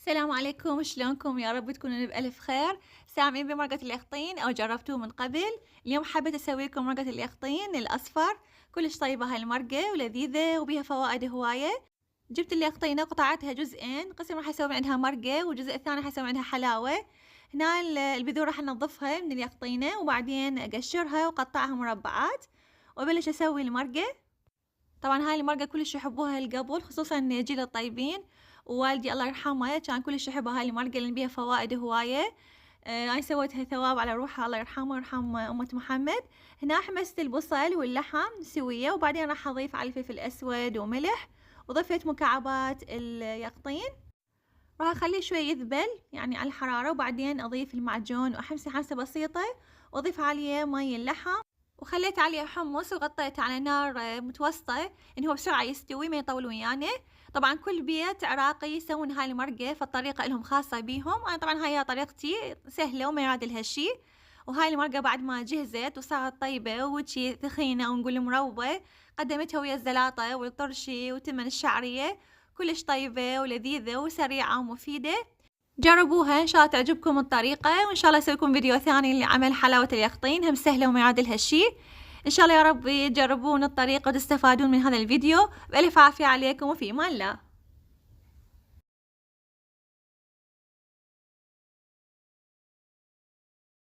السلام عليكم، شلونكم؟ يا رب تكونون بألف خير. سامعين بمرقة اليخطين أو جربتوه من قبل؟ اليوم حبيت أسوي لكم مرقة اليخطين الأصفر. كلش طيبة هاي المرقة ولذيذة وبيها فوائد هواية. جبت اليخطينة قطعتها جزئين، قسم راح أسوي عندها مرقة والجزء الثاني راح أسوي عندها حلاوة. هنا البذور راح ننظفها من اليخطينة وبعدين أقشرها وأقطعها مربعات وأبلش أسوي المرقة. طبعًا هاي المرقة كلش يحبوها القبل، خصوصًا جيل الطيبين، ووالدي الله يرحمه كان كلش يحب هاي المرقة لأن بيها فوائد هواية. أنا سويتها ثواب على روحه الله يرحمه ويرحم أمة محمد. هنا حمست البصل واللحم سوية وبعدين راح أضيف على الفلفل الأسود وملح، وضفت مكعبات اليقطين، راح أخليه شوي يذبل يعني على الحرارة، وبعدين أضيف المعجون وأحمسه حمسة بسيطة، وأضيف عليه مي اللحم، وخليت عليه حمص وغطيته على نار متوسطة إن هو بسرعة يستوي ما يطول ويانا. طبعا كل بيت عراقي يسوون هاي المرقة فالطريقة لهم خاصة بيهم، أنا طبعا هاي طريقتي سهلة وما يعادلها شي. وهاي المرقة بعد ما جهزت وصارت طيبة وشي ثخينة ونقول مروبة، قدمتها ويا الزلاطة والطرشي وتمن الشعرية. كلش طيبة ولذيذة وسريعة ومفيدة. جربوها إن شاء الله تعجبكم الطريقة، وإن شاء الله أسوي لكم فيديو ثاني لعمل حلاوة اليخطين هم سهلة وما يعادلها شي. إن شاء الله يا رب تجربون الطريقة وتستفادون من هذا الفيديو. بألف عافية عليكم وفي أمان الله.